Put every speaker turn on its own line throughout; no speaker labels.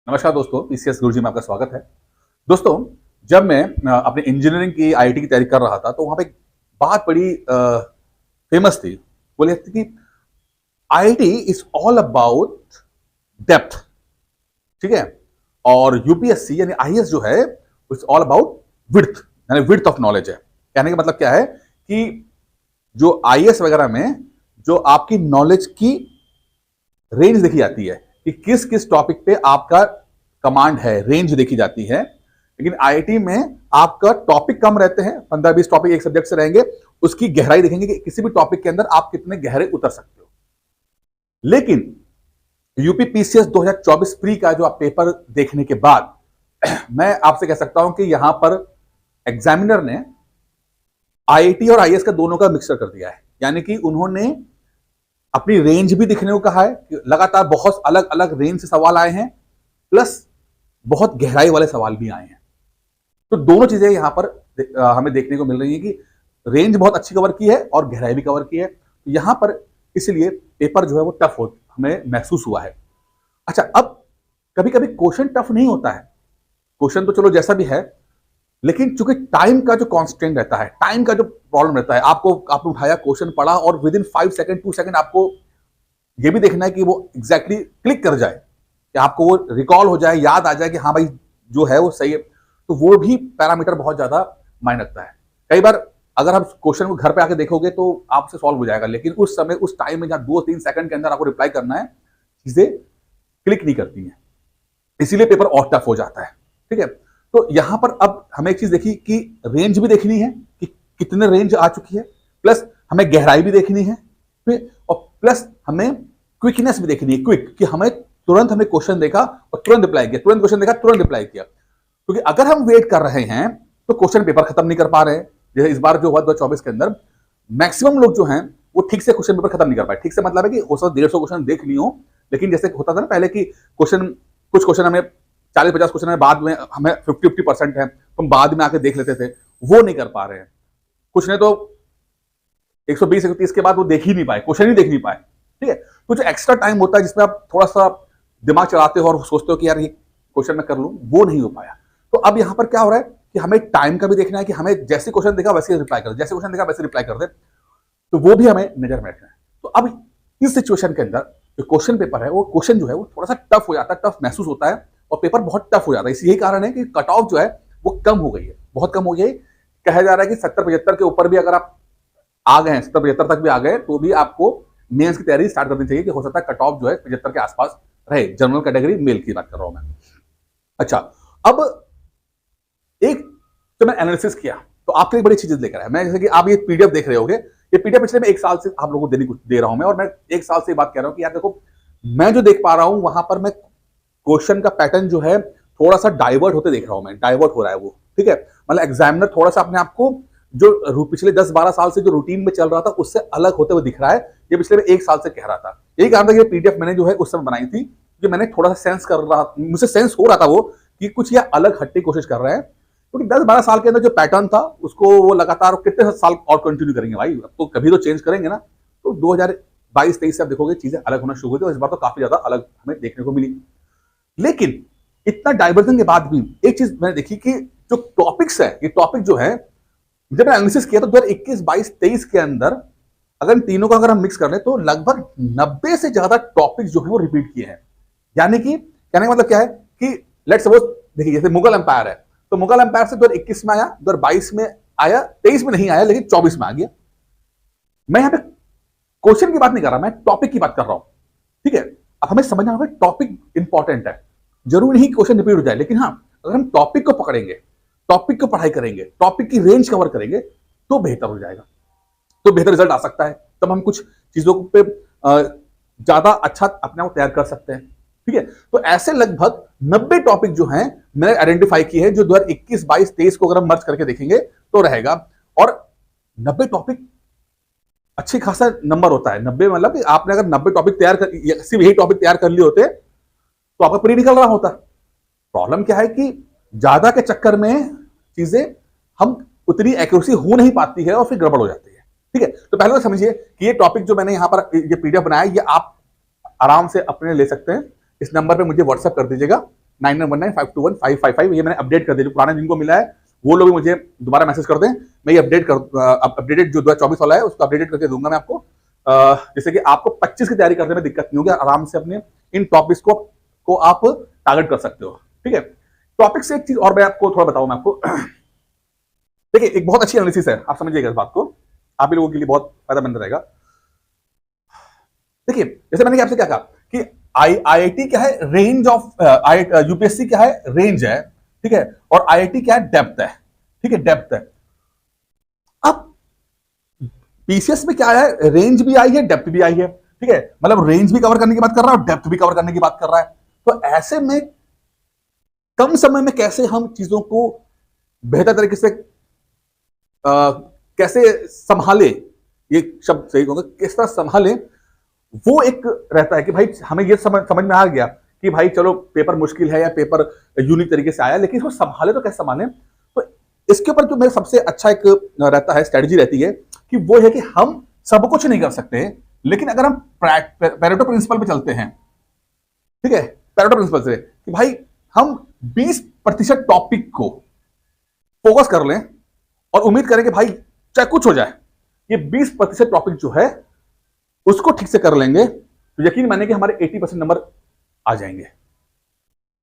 नमस्कार दोस्तों, पीसीएस गुरुजी में आपका स्वागत है। दोस्तों, जब मैं अपनी इंजीनियरिंग की आईआईटी की तैयारी कर रहा था तो वहां पे एक बात बड़ी फेमस थी। बोले थे कि IIT is all about depth, ठीक है, और यूपीएससी यानी आईएएस जो है इट्स ऑल अबाउट विड्थ, यानी विड्थ ऑफ नॉलेज है। कहने का मतलब क्या है कि जो आईएएस वगैरह में जो आपकी नॉलेज की रेंज देखी जाती है कि किस किस टॉपिक पे आपका कमांड है, रेंज देखी जाती है। लेकिन आईआईटी में आपका टॉपिक कम रहते हैं, 15-20 टॉपिक एक सब्जेक्ट से रहेंगे, उसकी गहराई देखेंगे कि किसी भी टॉपिक के अंदर आप कितने गहरे उतर सकते हो। लेकिन यूपी पीसीएस 2024 प्री का जो आप पेपर देखने के बाद मैं आपसे कह सकता हूं कि यहां पर एग्जामिनर ने आईआईटी और आईएएस का दोनों का मिक्सचर कर दिया है। यानी कि उन्होंने अपनी रेंज भी दिखने को कहा है कि लगातार बहुत अलग अलग रेंज से सवाल आए हैं, प्लस बहुत गहराई वाले सवाल भी आए हैं। तो दोनों चीजें यहां पर हमें देखने को मिल रही है कि रेंज बहुत अच्छी कवर की है और गहराई भी कवर की है। तो यहां पर इसलिए पेपर जो है वो टफ हो हमें महसूस हुआ है। अच्छा, अब कभी कभी क्वेश्चन टफ नहीं होता है, क्वेश्चन तो चलो जैसा भी है, लेकिन चूंकि टाइम का जो कांस्टेंट रहता है, टाइम का जो प्रॉब्लम रहता है, आपने उठाया, क्वेश्चन पढ़ा और विद इन 5 सेकंड 2 सेकंड आपको ये भी देखना है कि वो एग्जैक्टली क्लिक कर जाए, कि आपको वो रिकॉल हो जाए, याद आ जाए कि हाँ भाई जो है वो सही है। तो वो भी पैरामीटर बहुत ज्यादा मायने रखता है। कई बार अगर आप क्वेश्चन को घर पे आके देखोगे तो आपसे सॉल्व हो जाएगा, लेकिन उस समय उस टाइम में जहां 2-3 सेकंड के अंदर आपको रिप्लाई करना है, चीजें क्लिक नहीं करती हैं, इसीलिए पेपर और टफ हो जाता है। ठीक है, तो यहां पर अब हमें एक चीज देखी कि रेंज भी देखनी है कि कितने रेंज आ चुकी है, प्लस हमें गहराई भी देखनी है, और प्लस हमें क्विकनेस भी देखनी है, क्विक, कि हमें तुरंत हमने क्वेश्चन देखा और तुरंत रिप्लाई किया, तुरंत क्वेश्चन देखा तुरंत रिप्लाई किया। क्योंकि अगर हम वेट कर रहे हैं तो क्वेश्चन पेपर खत्म नहीं कर पा रहे हैं। जैसे इस बार जो हुआ 2024 के अंदर मैक्सिमम लोग जो हैं वो ठीक से क्वेश्चन पेपर खत्म नहीं कर पाए। ठीक से मतलब है कि हो सकता 150 क्वेश्चन देख ली हो, लेकिन जैसे होता था ना पहले कि कुछ क्वेश्चन हमें 40-50 क्वेश्चन में बाद में हमें 50% है, तो हम बाद में आके देख लेते थे, वो नहीं कर पा रहे हैं। कुछ ने तो 120-130 के बाद वो देख ही नहीं पाए, क्वेश्चन ही देख नहीं पाए। ठीक है, तो जो एक्स्ट्रा टाइम होता है जिसमें आप थोड़ा सा दिमाग चलाते हो और सोचते हो कि यार ये क्वेश्चन मैं कर लूं, वो नहीं हो पाया। तो अब यहां पर क्या हो रहा है कि हमें टाइम का भी देखना है कि हमें जैसे क्वेश्चन देखा वैसे रिप्लाई कर दे, जैसे क्वेश्चन देखा वैसे रिप्लाई कर दे, तो वो भी हमें नजर में रखना है। तो अब इस सिचुएशन के अंदर जो क्वेश्चन पेपर है, वो क्वेश्चन जो है वो थोड़ा सा टफ हो जाता है, टफ महसूस होता है और पेपर बहुत टफ हो जाता है। यही कारण है कि कट ऑफ जो है वो कम हो गई है, बहुत कम हो गई है। कहा जा रहा है कि 70-75 के ऊपर भी अगर आप आ गए हैं, 70-75 तक भी आ गए, तो भी आपको मेंस की तैयारी स्टार्ट करनी चाहिए, कि हो सकता है कट ऑफ जो है 75 के आसपास रहे। जनरल कैटेगरी मेल की बात कर रहा हूं मैं। अच्छा, अब एक तो मैं एनालिसिस किया तो आपके लिए बड़ी चीजें लेकर आया मैं, जैसे कि आप ये पीडीएफ देख रहे होगे, ये पीडीएफ पिछले मैं 1 साल से आप लोगों को दे रहा हूं मैं, और मैं 1 साल से बात कर रहा हूं कि यार देखो, मैं जो देख पा रहा हूं वहां पर मैं क्वेश्चन का पैटर्न जो है थोड़ा सा डाइवर्ट होते देख रहा हूं, मैं डाइवर्ट हो रहा है वो। ठीक है, मतलब एग्जामिनर थोड़ा सा अपने आप को जो पिछले 10-12 साल से जो रूटीन में चल रहा था उससे अलग होते हुए दिख रहा है। ये पिछले 1 साल से कह रहा था, यही कारण था कि ये पीडीएफ मैंने जो है उस समय बनाई थी, कि मैंने थोड़ा सा सेंस कर रहा, मुझे सेंस हो रहा था वो कि कुछ ये अलग हटने की कोशिश कर रहे हैं। क्योंकि 10-12 साल के अंदर जो पैटर्न था उसको वो लगातार कितने साल और कंटिन्यू करेंगे भाई, अब तो कभी तो चेंज करेंगे ना। तो 2022-23 से आप देखोगे चीजें अलग होना शुरू हुई थी, और इस बार तो काफी ज्यादा अलग हमें देखने को मिली। लेकिन इतना डाइवर्जन के बाद भी एक चीज मैंने देखी कि जो टॉपिक्स है, ये टॉपिक जो है, जब मैंने एनालिसिस किया तो 2021, 22, 23 के अंदर अगर इन तीनों का अगर हम मिक्स कर लें तो लगभग 90 से ज्यादा टॉपिक जो है वो रिपीट किए हैं। यानी कि कहने का मतलब क्या है कि लेट्स सपोज देखिए, जैसे मुगल एम्पायर है, तो मुगल एम्पायर से 2021 में आया, 2022 में आया, 23 में नहीं आया, लेकिन 24 में आ गया। मैं यहां पे क्वेश्चन की बात नहीं कर रहा, मैं टॉपिक की बात कर रहा हूं। ठीक है, अब हमें समझना होगा टॉपिक इंपॉर्टेंट है, जरूरी नहीं क्वेश्चन रिपीट हो जाए, लेकिन हाँ अगर हम टॉपिक को पकड़ेंगे, टॉपिक को पढ़ाई करेंगे, टॉपिक की रेंज कवर करेंगे, तो बेहतर हो जाएगा, तो बेहतर रिजल्ट आ सकता है। तब हम कुछ चीजों पे ज्यादा अच्छा अपने आप तैयार कर सकते हैं। ठीक है, तो ऐसे लगभग 90 टॉपिक जो हैं मैंने आइडेंटिफाई किए हैं, जो 2021, 22, 23 को अगर हम मर्ज करके देखेंगे तो रहेगा। और 90 टॉपिक अच्छी खासा नंबर होता है। 90 मतलब कि आपने अगर 90 टॉपिक तैयार कर, सिर्फ यही टॉपिक तैयार कर लिए होते तो आपका प्री निकल रहा होता। प्रॉब्लम क्या है कि ज्यादा के चक्कर में चीजें हम उतनी एक्यूरेसी हो नहीं पाती है और फिर गड़बड़ हो जाती है। ठीक है, तो पहले तो समझिए कि ये टॉपिक जो मैंने यहां पर ये पीडीएफ बनाया, ये आप आराम से अपने ले सकते हैं। इस नंबर पे मुझे व्हाट्सएप कर दीजिएगा, 9919521555, ये मैंने अपडेट कर दिया। जो पुराने जिनको मिला है वो लोग मुझे दोबारा मैसेज कर दें, मैं ये अपडेटेड जो 2024 वाला है उसको अपडेटेड करके दूंगा मैं आपको, जैसे कि आपको 25 की तैयारी करने में दिक्कत नहीं होगी, आराम से अपने इन टॉपिक्स को आप टारगेट कर सकते हो। ठीक है, टॉपिक से एक चीज और मैं आपको थोड़ा बताऊं, मैं आपको देखिए एक बहुत अच्छी एनालिसिस है, आप समझिएगा इस बात को, आप लोगों के लिए बहुत फायदेमंद रहेगा। देखिए जैसे मैंने आपसे क्या कहा कि आईआईटी क्या है, रेंज ऑफ यूपीएससी क्या है, रेंज है, ठीक है, और आईआईटी क्या है, डेप्थ है। ठीक है, डेप्थ है। अब पीसीएस में क्या है, रेंज भी आई है, डेप्थ भी आई है। ठीक है, मतलब रेंज भी कवर करने की बात कर रहा है और डेप्थ भी कवर करने की बात कर रहा है। तो ऐसे में कम समय में कैसे हम चीजों को बेहतर तरीके से कैसे संभाले, ये शब्द सही कहूंगा, किस तरह संभाले, वो एक रहता है कि भाई हमें ये समझ में आ गया कि भाई चलो पेपर मुश्किल है या पेपर यूनिक तरीके से आया, लेकिन इसको संभाले तो कैसे संभाले। तो इसके ऊपर जो मेरा सबसे अच्छा एक रहता है, स्ट्रेटजी रहती है कि वो है कि हम सब कुछ नहीं कर सकते, लेकिन अगर हम पैरेटो प्रिंसिपल पे चलते हैं, ठीक है, पैरेटो प्रिंसिपल से कि भाई हम 20% टॉपिक को फोकस कर लें और उम्मीद करें कि भाई चाहे कुछ हो जाए, ये 20% टॉपिक जो है उसको ठीक से कर लेंगे, तो यकीन मानिए कि हमारे 80% नंबर आ जाएंगे।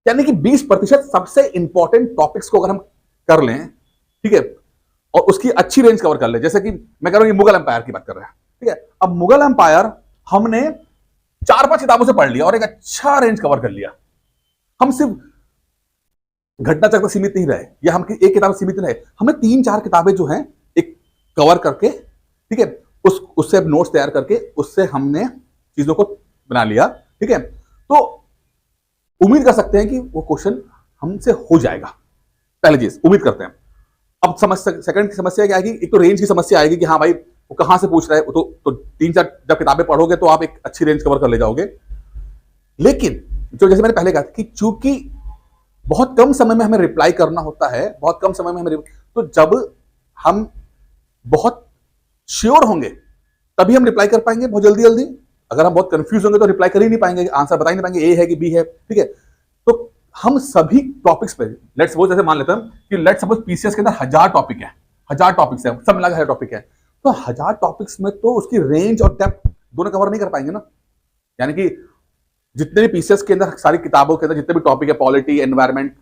यानी कि 20% सबसे इंपॉर्टेंट टॉपिक्स को अगर हम कर लें, ठीक है, और उसकी अच्छी रेंज कवर कर ले, जैसे कि मैं कह रहा हूं ये मुगल एम्पायर की बात कर रहे हैं, ठीक है। अब मुगल एम्पायर हमने 4-5 किताबों से पढ़ लिया और एक अच्छा रेंज कवर कर लिया। हम सिर्फ घटना चक्र सीमित नहीं रहे या हम एक किताब सीमित रहे, हमने 3-4 किताबें जो हैं एक कवर करके, ठीक है, उससे नोट्स तैयार करके उससे हमने चीजों को बना लिया। ठीक है, तो उम्मीद कर सकते हैं कि वो क्वेश्चन हमसे हो जाएगा, पहली चीज उम्मीद करते हैं। अब सेकंड की समस्या क्या आएगी, एक तो रेंज की समस्या आएगी कि हाँ भाई वो कहां से पूछ रहा है, तो 3-4 जब किताबें पढ़ोगे तो आप एक अच्छी रेंज कवर कर ले जाओगे। लेकिन जो जैसे मैंने पहले कहा कि चूंकि बहुत कम समय में हमें रिप्लाई करना होता है, बहुत कम समय में हमें, तो जब हम बहुत श्योर होंगे तभी हम रिप्लाई कर पाएंगे बहुत जल्दी जल्दी। अगर हम बहुत कंफ्यूज होंगे तो रिप्लाई कर ही नहीं पाएंगे, आंसर बता ही नहीं पाएंगे ए है कि बी है। ठीक है, तो हम सभी टॉपिक्स पे लेट्स सपोज जैसे मान लेते हैं कि लेट्स सपोज पीसीएस के अंदर 1000 टॉपिक है, 1000 टॉपिक्स है, सब मिला के 1000 टॉपिक है, तो 1000 टॉपिक्स में तो उसकी रेंज और डेप्थ दोनों कवर नहीं कर पाएंगे ना। यानी कि जितने भी पीसीएस के अंदर सारी किताबों के अंदर जितने भी टॉपिक है, polity, environment,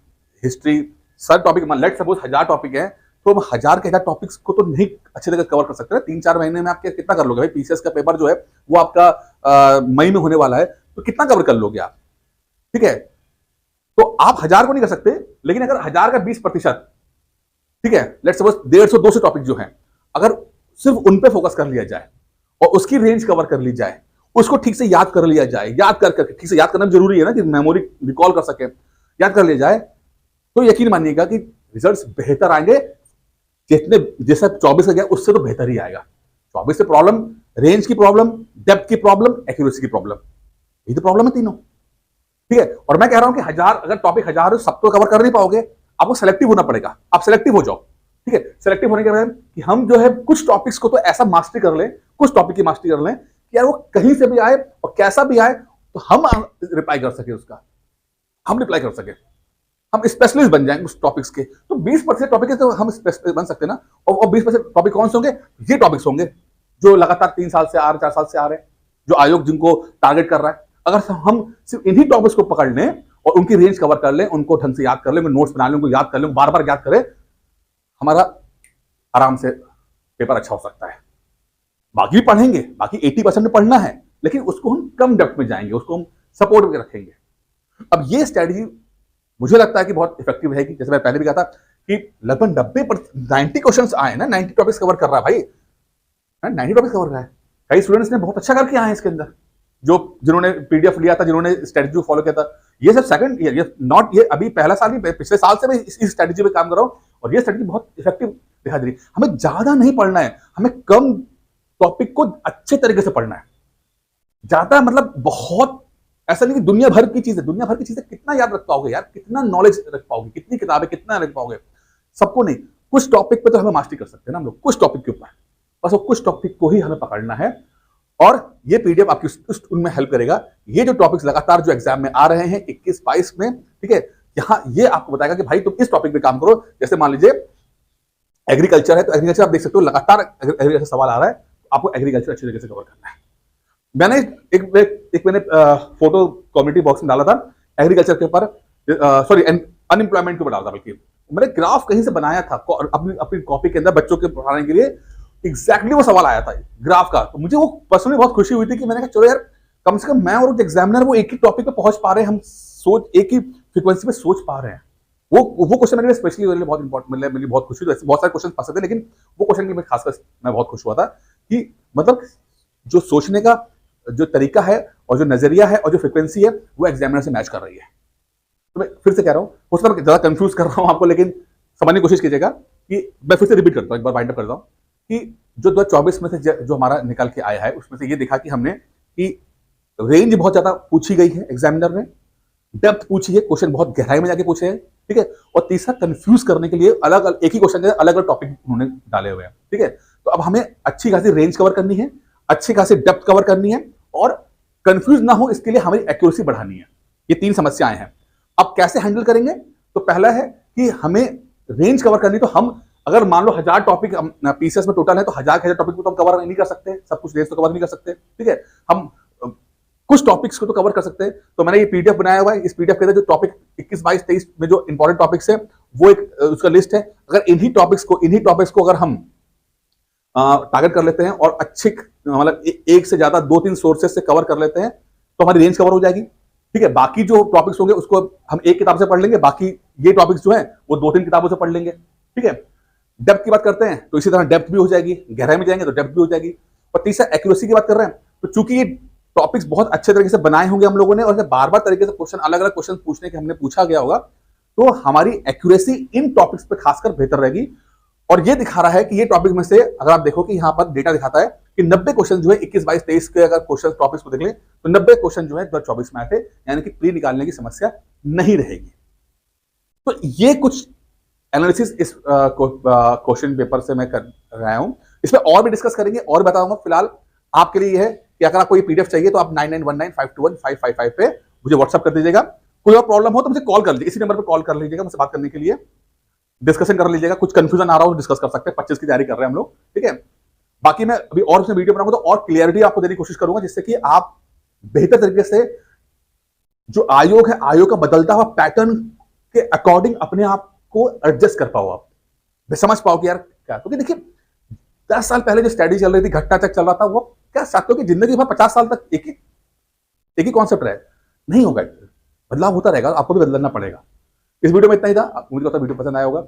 history, sir topic, let's suppose 1000 topic है, तो हम 1000 के 1000 टॉपिक्स को तो नहीं अच्छे तरीके कवर कर सकते ना। 3-4 महीने में आप कितना कर लोगे भाई? पीसीएस का पेपर जो है वो आपका मई में होने वाला है, तो कितना कवर कर लोगे आप? ठीक है, तो आप 1000 को नहीं कर सकते, लेकिन अगर 1000 का 20%, ठीक है, लेट्स सपोज 150-200 टॉपिक जो है, अगर सिर्फ उन पे फोकस कर लिया जाए और उसकी रेंज कवर कर ली जाए, उसको ठीक से याद कर लिया जाए, याद करके ठीक से याद करना जरूरी है ना कि मेमोरी रिकॉल कर सके, याद कर लिया जाए, तो यकीन मानिएगा कि रिजल्ट्स बेहतर आएंगे। जितने जैसा 24 का गया उससे तो बेहतर ही आएगा। 24 से प्रॉब्लम, रेंज की प्रॉब्लम, डेप्थ की प्रॉब्लम, एक्यूरेसी की प्रॉब्लम, यही तो प्रॉब्लम है तीनों। ठीक है, और मैं कह रहा हूं कि 1000 अगर टॉपिक 1000 सब तो कवर कर नहीं पाओगे, आपको सेलेक्टिव होना पड़ेगा। आप सेलेक्टिव हो जाओ। ठीक है, सेलेक्टिव होने के बाद कि हम जो है कुछ टॉपिक्स को तो ऐसा मास्टरी कर लें, कुछ टॉपिक की मास्टरी कर लें कि यार वो कहीं से भी आए और कैसा भी आए तो हम रिप्लाई कर सके उसका, हम रिप्लाई कर सके, हम स्पेशलिस्ट बन जाएंगे उस टॉपिक्स के। तो 20% टॉपिक है तो हम स्पेशलिस्ट बन सकते हैं ना। और 20% टॉपिक कौन से होंगे? ये टॉपिक्स होंगे जो लगातार 3 साल से आ रहे, 4 साल से आ रहे हैं, जो आयोग जिनको टारगेट कर रहा है। अगर हम सिर्फ इन्हीं टॉपिक्स को पकड़ लें और उनकी रेंज कवर कर लें, उनको ढंग से याद कर लें, नोट्स बना लें, उनको याद कर लें, बार बार याद करें, हमारा आराम से पेपर अच्छा हो सकता है। बाकी भी पढ़ेंगे, बाकी 80% में पढ़ना है, लेकिन उसको हम कम डेप्थ में जाएंगे, उसको हम सपोर्ट में रखेंगे। अब ये स्ट्रेटजी मुझे लगता है कि बहुत इफेक्टिव रहेगी। जैसे मैं पहले भी कहा था कि लगभग 90 क्वेश्चंस आए ना, 90 टॉपिक्स कवर कर रहा है भाई, 90 टॉपिक्स कवर कर रहा है। कई स्टूडेंट्स ने बहुत अच्छा करके आए हैं इसके अंदर, जो जिन्होंने पीडीएफ लिया था, जिन्होंने स्ट्रेटजी फॉलो किया था। ये सब सेकंड ईयर, ये नॉट ये अभी पहला साल नहीं, पिछले साल से मैं इस स्ट्रेटजी पे काम कर रहा हूं और ये स्ट्रेटजी बहुत इफेक्टिव दिखा दे रही। हमें ज्यादा नहीं पढ़ना है, हमें कम टॉपिक को अच्छे तरीके से पढ़ना है। ज्यादा मतलब बहुत ऐसा नहीं कि दुनिया भर की चीजें, दुनिया भर की चीजें कितना याद रख पाओगे यार, कितना नॉलेज रख पाओगे, कितनी किताबें कितना रख पाओगे, सबको नहीं। कुछ टॉपिक पे तो हमें मास्टरी कर सकते हैं ना हम लोग, कुछ टॉपिक के ऊपर, बस वो कुछ टॉपिक को ही हमें पकड़ना है। और ये पीडीएफ आपकी उनमें हेल्प करेगा। ये जो टॉपिक्स लगातार जो एग्जाम में आ रहे हैं 21-22 में, ठीक है, यहाँ ये आपको बताएगा कि भाई तुम इस टॉपिक पे काम करो। जैसे मान लीजिए एग्रीकल्चर है, तो एग्रीकल्चर आप देख सकते हो लगातार एग्रीकल्चर सवाल आ रहा है, आपको एग्रीकल्चर अच्छी तरीके से कवर करना है। मैंने मैंने फोटो कम्युनिटी बॉक्स में डाला था एग्रीकल्चर के ऊपर, सॉरी अनएम्प्लॉयमेंट के ऊपर डाला था, बल्कि मैंने ग्राफ कहीं से बनाया था अपनी कॉपी के अंदर बच्चों के पढ़ाने के लिए। एग्जैक्टली वो सवाल आया था ग्राफ का, तो मुझे वो पर्सनली बहुत खुशी हुई थी कि मैंने कहा चलो यार कम से कम मैं और एग्जामिनर वो एक ही टॉपिक पे पहुंच पा रहे हैं, हम सोच एक ही फ्रीक्वेंसी पे सोच पा रहे हैं। वो क्वेश्चन मेरे लिए स्पेशली मेरे लिए बहुत इंपॉर्टेंट, मतलब मेरी बहुत खुशी हुई। बहुत सारे क्वेश्चन फंसे थे, लेकिन वो क्वेश्चन के लिए खासकर मैं बहुत खुश हुआ था कि मतलब जो सोचने का जो तरीका है और जो नजरिया है और जो फ्रीक्वेंसी है वो एग्जामिनर से मैच कर रही है। तो मैं फिर से कह रहा हूँ, हो सकता है ज्यादा कंफ्यूज कर रहा हूँ आपको, लेकिन समझने की कोशिश कीजिएगा कि मैं फिर से रिपीट करता हूँ, एक बार वाइंड अप करता हूँ कि जो 2024 में से जो हमारा निकल के आया है उसमें से ये दिखा कि हमने कि रेंज बहुत ज्यादा पूछी गई है एग्जामिनर ने, डेप्थ पूछी है, क्वेश्चन बहुत गहराई में जाके पूछे हैं, ठीक है, और तीसरा कंफ्यूज करने के लिए अलग अलग एक ही क्वेश्चन के अलग अलग टॉपिक उन्होंने डाले हुए हैं, ठीक है। तो अब हमें अच्छी खासी रेंज कवर करनी है, अच्छी खासी डेप्थ कवर करनी है और कंफ्यूज ना हो इसके लिए हमारी एक्यूरेसी बढ़ानी है। ये 3 समस्याएं हैं। अब कैसे हैंडल करेंगे? तो पहला है कि हमें रेंज कवर करनी, तो हम अगर मान लो 1000 टॉपिक पीसीएस में टोटल है, तो 1000 टॉपिक को तो हम कवर नहीं कर सकते, सब कुछ रेंज तो कवर नहीं कर सकते, ठीक है। हम कुछ टॉपिक्स को तो कवर कर सकते हैं। तो मैंने ये पीडीएफ बनाया हुआ है, इस पीडीएफ के अंदर जो टॉपिक 21, 22, 23 में जो इंपॉर्टेंट टॉपिक्स है वो एक उसका लिस्ट है। अगर इन्हीं टॉपिक्स को अगर हम टारगेट कर लेते हैं और अच्छे मतलब एक से ज्यादा 2-3 सोर्सेस से कवर कर लेते हैं तो हमारी रेंज कवर हो जाएगी, ठीक है। बाकी जो टॉपिक्स होंगे उसको हम एक किताब से पढ़ लेंगे, बाकी ये टॉपिक्स जो है वो 2-3 किताबों से पढ़ लेंगे, ठीक है। डेप्थ की बात करते हैं तो इसी तरह डेप्थ भी हो जाएगी, गहराई में जाएंगे तो डेप्थ भी हो जाएगी। और तीसरा एक्यूरेसी की बात कर रहे हैं, तो चूंकि ये टॉपिक्स बहुत अच्छे तरीके से बनाए होंगे हम लोगों ने और बार बार तरीके से क्वेश्चन अलग अलग क्वेश्चन पूछने के हमने पूछा गया होगा, तो हमारी एक्यूरेसी इन टॉपिक्स पे खासकर बेहतर रहेगी। और ये दिखा रहा है कि ये टॉपिक में से अगर आप देखो कि यहां पर डेटा दिखाता है कि 90 क्वेश्चन जो है 21, 22, 23 के अगर क्वेश्चन टॉपिक्स को देख लें तो 90 क्वेश्चन जो है 2024 में आए थे, यानी कि प्री निकालने की समस्या नहीं रहेगी। तो ये कुछ एनालिसिस इस क्वेश्चन पेपर से मैं कर रहा हूं। इसमें और भी डिस्कस करेंगे और बताऊंगा। फिलहाल आपके लिए यह है कि अगर आपको ये पीडीएफ चाहिए तो आप 9919521555 पे मुझे व्हाट्सएप कर दीजिएगा। कोई और प्रॉब्लम हो तो मुझे कॉल कर लीजिए, इसी नंबर पे कॉल कर लीजिएगा, मुझसे बात करने के लिए डिस्कशन कर लीजिएगा। कुछ कंफ्यूजन आ रहा हो डिस्कस कर सकते हैं, 25 की तैयारी कर रहे हैं हम लोग, ठीक है। बाकी मैं अभी और उसमें वीडियो बनाऊंगा तो और क्लियरिटी आपको देने की कोशिश करूंगा, जिससे कि आप बेहतर तरीके से जो आयोग है, आयोग का बदलता हुआ पैटर्न के अकॉर्डिंग अपने आप को एडजस्ट कर पाओ, आप समझ पाओ कि यार क्या। क्योंकि देखिए 10 साल पहले जो स्टडी चल रही थी, घट्टा चक चल रहा था, वो क्या सकते हो कि जिंदगी भर 50 साल तक एक ही कॉन्सेप्ट रहे? नहीं होगा, बदलाव होता रहेगा, आपको भी बदलना पड़ेगा। इस वीडियो में इतना ही था, मुझे लगता है वीडियो पसंद आया होगा।